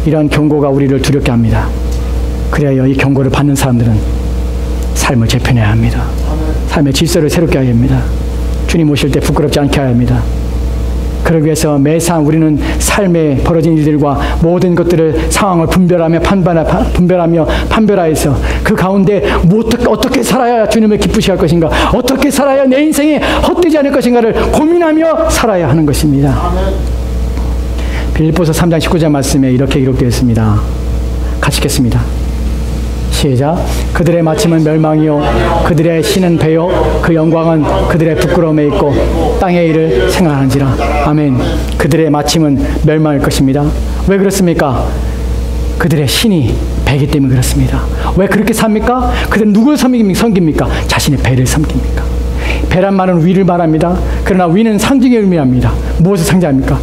이런 경고가 우리를 두렵게 합니다. 그래야 이 경고를 받는 사람들은 삶을 재편해야 합니다. 삶의 질서를 새롭게 해야 합니다. 주님 오실 때 부끄럽지 않게 해야 합니다. 그러기 위해서 매상 우리는 삶에 벌어진 일들과 모든 것들을 상황을 분별하며 판별하여서 그 가운데 어떻게 살아야 주님을 기쁘시게 할 것인가, 어떻게 살아야 내 인생이 헛되지 않을 것인가를 고민하며 살아야 하는 것입니다. 빌립보서 3장 19절 말씀에 이렇게 기록되어 있습니다. 같이 읽겠습니다. 시작. 그들의 마침은 멸망이요 그들의 신은 배요 그 영광은 그들의 부끄러움에 있고 땅의 일을 생각하는지라. 아멘. 그들의 마침은 멸망일 것입니다. 왜 그렇습니까? 그들의 신이 배이기 때문에 그렇습니다. 왜 그렇게 삽니까? 그들은 누구를 섬깁니까? 자신의 배를 섬깁니까? 배란 말은 위를 말합니다. 그러나 위는 상징의 의미합니다. 무엇을 상징합니까?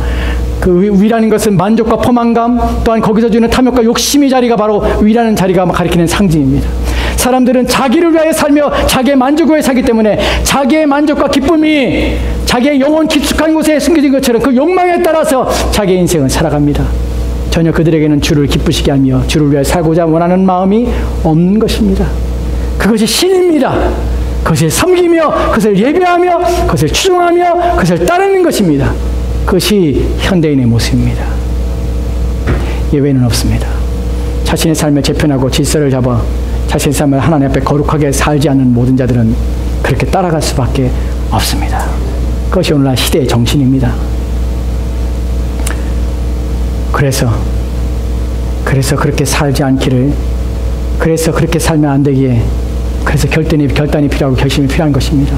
그 위라는 것은 만족과 포만감 또한 거기서 주는 탐욕과 욕심의 자리가 바로 위라는 자리가 가리키는 상징입니다. 사람들은 자기를 위하여 살며 자기의 만족을 위해 살기 때문에 자기의 만족과 기쁨이 자기의 영혼 깊숙한 곳에 숨겨진 것처럼 그 욕망에 따라서 자기의 인생을 살아갑니다. 전혀 그들에게는 주를 기쁘시게 하며 주를 위하여 살고자 원하는 마음이 없는 것입니다. 그것이 신입니다. 그것을 섬기며 그것을 예배하며 그것을 추종하며 그것을 따르는 것입니다. 그것이 현대인의 모습입니다. 예외는 없습니다. 자신의 삶을 재편하고 질서를 잡아 자신의 삶을 하나님 앞에 거룩하게 살지 않는 모든 자들은 그렇게 따라갈 수밖에 없습니다. 그것이 오늘날 시대의 정신입니다. 그래서 그렇게 살지 않기를, 그래서 그렇게 살면 안 되기에, 그래서 결단이 필요하고 결심이 필요한 것입니다.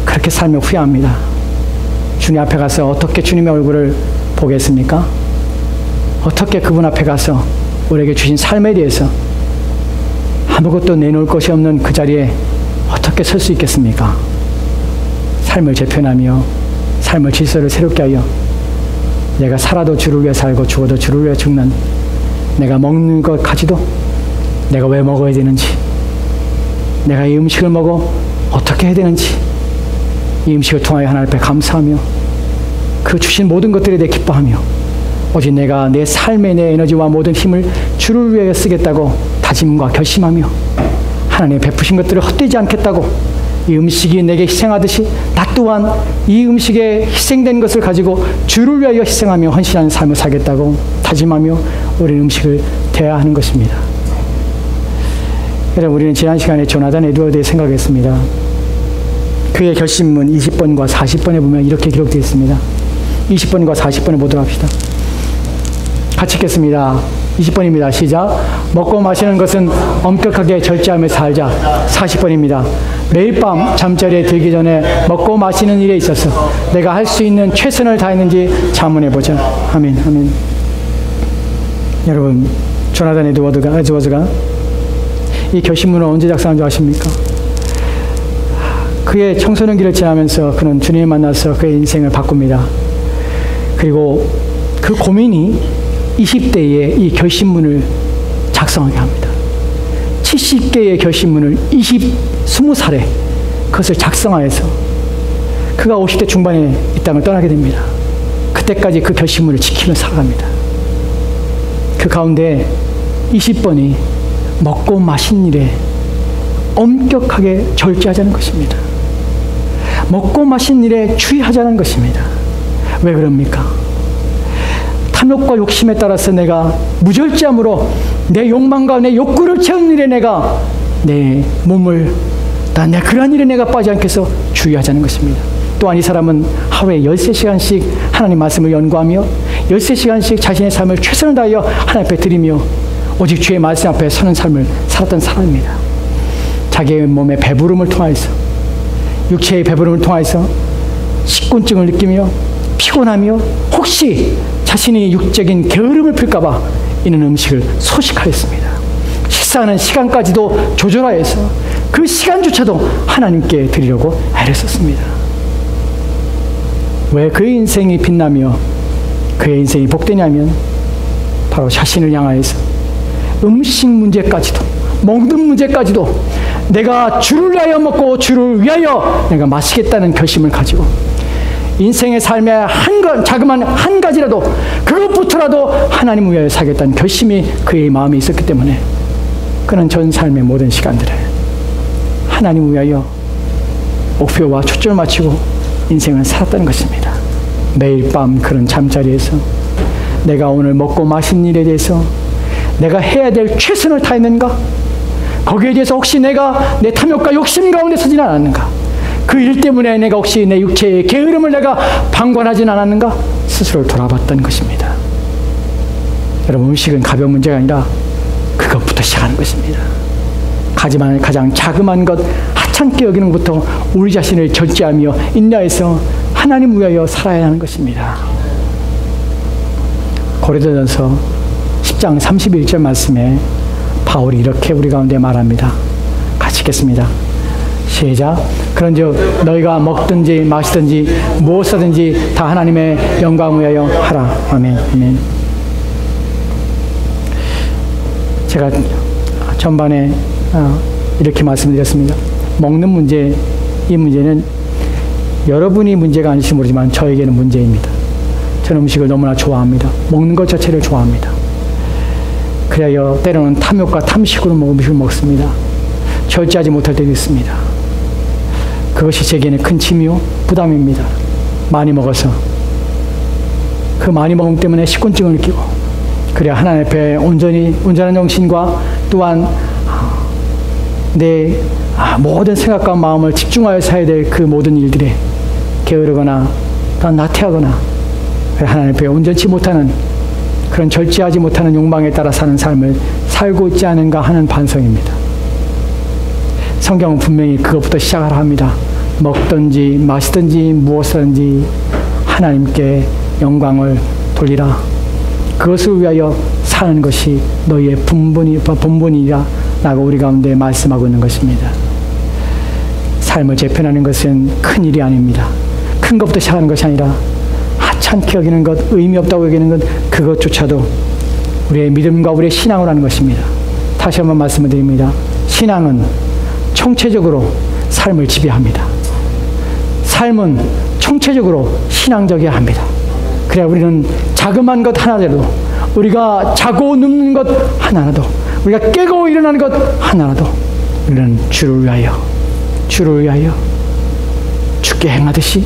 그렇게 살면 후회합니다. 주님 앞에 가서 어떻게 주님의 얼굴을 보겠습니까? 어떻게 그분 앞에 가서 우리에게 주신 삶에 대해서 아무것도 내놓을 것이 없는 그 자리에 어떻게 설 수 있겠습니까? 삶을 재편하며 삶의 질서를 새롭게 하여 내가 살아도 주를 위해 살고 죽어도 주를 위해 죽는, 내가 먹는 것 가지도 내가 왜 먹어야 되는지, 내가 이 음식을 먹어 어떻게 해야 되는지, 이 음식을 통하여 하나님 앞에 감사하며 그 주신 모든 것들에 대해 기뻐하며 오직 내가 내 삶의 내 에너지와 모든 힘을 주를 위하여 쓰겠다고 다짐과 결심하며 하나님의 베푸신 것들을 헛되지 않겠다고 이 음식이 내게 희생하듯이 나 또한 이 음식에 희생된 것을 가지고 주를 위하여 희생하며 헌신하는 삶을 살겠다고 다짐하며 우리는 음식을 대해야 하는 것입니다. 여러분, 우리는 지난 시간에 조나단 에드워드의 생각했습니다. 그의 결심은 20번과 40번에 보면 이렇게 기록되어 있습니다. 20번과 40번에 보도록 합시다. 같이 읽겠습니다. 20번입니다. 시작. 먹고 마시는 것은 엄격하게 절제하며 살자. 40번입니다. 매일 밤 잠자리에 들기 전에 먹고 마시는 일에 있어서 내가 할 수 있는 최선을 다했는지 자문해보자. 아멘. 아멘. 여러분, 조나단 에드워즈가 이 결심문을 언제 작성한 줄 아십니까? 그의 청소년기를 지나면서 그는 주님을 만나서 그의 인생을 바꿉니다. 그리고 그 고민이 20대에 이 결심문을 작성하게 합니다. 70개의 결심문을 20살에 그것을 작성하여서 그가 50대 중반에 이 땅을 떠나게 됩니다. 그때까지 그 결심문을 지키며 살아갑니다. 그 가운데 20번이 먹고 마신 일에 엄격하게 절제하자는 것입니다. 먹고 마신 일에 주의하자는 것입니다. 왜 그럽니까? 탐욕과 욕심에 따라서 내가 무절제함으로 내 욕망과 내 욕구를 채우는 일에 내가 내 몸을 내 그러한 일에 내가 빠지지 않게 해서 주의하자는 것입니다. 또한 이 사람은 하루에 13시간씩 하나님 말씀을 연구하며 13시간씩 자신의 삶을 최선을 다하여 하나님 앞에 드리며 오직 주의 말씀 앞에 서는 삶을 살았던 사람입니다. 자기의 몸의 배부름을 통하여서 육체의 배부름을 통하여서 식곤증을 느끼며 피곤하며 혹시 자신이 육적인 게으름을 필까 봐 이는 음식을 소식하였습니다. 식사하는 시간까지도 조절하여서 그 시간조차도 하나님께 드리려고 애를 썼습니다. 왜 그의 인생이 빛나며 그의 인생이 복되냐면 바로 자신을 향하여서 음식 문제까지도 먹는 문제까지도 내가 주를 위하여 먹고 주를 위하여 내가 마시겠다는 결심을 가지고 인생의 삶의 자그마한 한 가지라도 그것부터라도 하나님을 위하여 살겠다는 결심이 그의 마음에 있었기 때문에 그는 전 삶의 모든 시간들을 하나님을 위하여 목표와 초점을 맞추고 인생을 살았다는 것입니다. 매일 밤 그런 잠자리에서 내가 오늘 먹고 마신 일에 대해서 내가 해야 될 최선을 다했는가? 거기에 대해서 혹시 내가 내 탐욕과 욕심 가운데 서진 않았는가? 그 일 때문에 내가 혹시 내 육체의 게으름을 내가 방관하진 않았는가? 스스로를 돌아봤던 것입니다. 여러분, 음식은 가벼운 문제가 아니라 그것부터 시작하는 것입니다. 하지만 가장 자그마한 것, 하찮게 여기는 것부터 우리 자신을 절제하며 인내해서 하나님 위하여 살아야 하는 것입니다. 고린도전서 10장 31절 말씀에 바울이 이렇게 우리 가운데 말합니다. 같이 읽겠습니다. 시작. 그런즉 너희가 먹든지 마시든지 무엇하든지 다 하나님의 영광을 위하여 하라. 아멘. 아멘. 제가 전반에 이렇게 말씀드렸습니다. 먹는 문제, 이 문제는 여러분이 문제가 아닐지 모르지만 저에게는 문제입니다. 저는 음식을 너무나 좋아합니다. 먹는 것 자체를 좋아합니다. 그래야 때로는 탐욕과 탐식으로 음식을 먹습니다. 절제하지 못할 때도 있습니다. 그것이 제게는 큰 짐이요 부담입니다. 많이 먹어서 그 많이 먹음 때문에 식곤증을 느끼고 그래야 하나님 앞에 온전한 정신과 또한 내 모든 생각과 마음을 집중하여서 해야 될 그 모든 일들에 게으르거나 또한 나태하거나 하나님 앞에 온전치 못하는 그런 절제하지 못하는 욕망에 따라 사는 삶을 살고 있지 않은가 하는 반성입니다. 성경은 분명히 그것부터 시작하라 합니다. 먹든지 마시든지 무엇이든지 하나님께 영광을 돌리라. 그것을 위하여 사는 것이 너희의 본분이라 라고 우리 가운데 말씀하고 있는 것입니다. 삶을 재편하는 것은 큰 일이 아닙니다. 큰 것부터 시작하는 것이 아니라 하찮게 여기는 것, 의미 없다고 여기는 것, 그것조차도 우리의 믿음과 우리의 신앙을 하는 것입니다. 다시 한번 말씀을 드립니다. 신앙은 총체적으로 삶을 지배합니다. 삶은 총체적으로 신앙적이어야 합니다. 그래야 우리는 자그마한 것 하나라도, 우리가 자고 눕는 것 하나라도, 우리가 깨고 일어나는 것 하나라도 우리는 주를 위하여 주께 행하듯이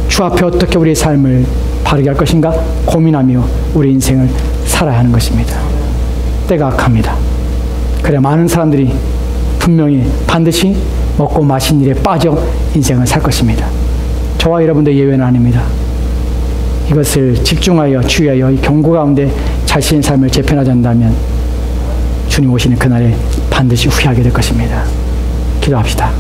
주 앞에 어떻게 우리의 삶을 바르게 할 것인가 고민하며 우리 인생을 살아야 하는 것입니다. 때가 악합니다. 그래 많은 사람들이 분명히 반드시 먹고 마신 일에 빠져 인생을 살 것입니다. 저와 여러분들 예외는 아닙니다. 이것을 집중하여 주의하여 이 경고 가운데 자신의 삶을 재편하지 않는다면 주님 오시는 그날에 반드시 후회하게 될 것입니다. 기도합시다.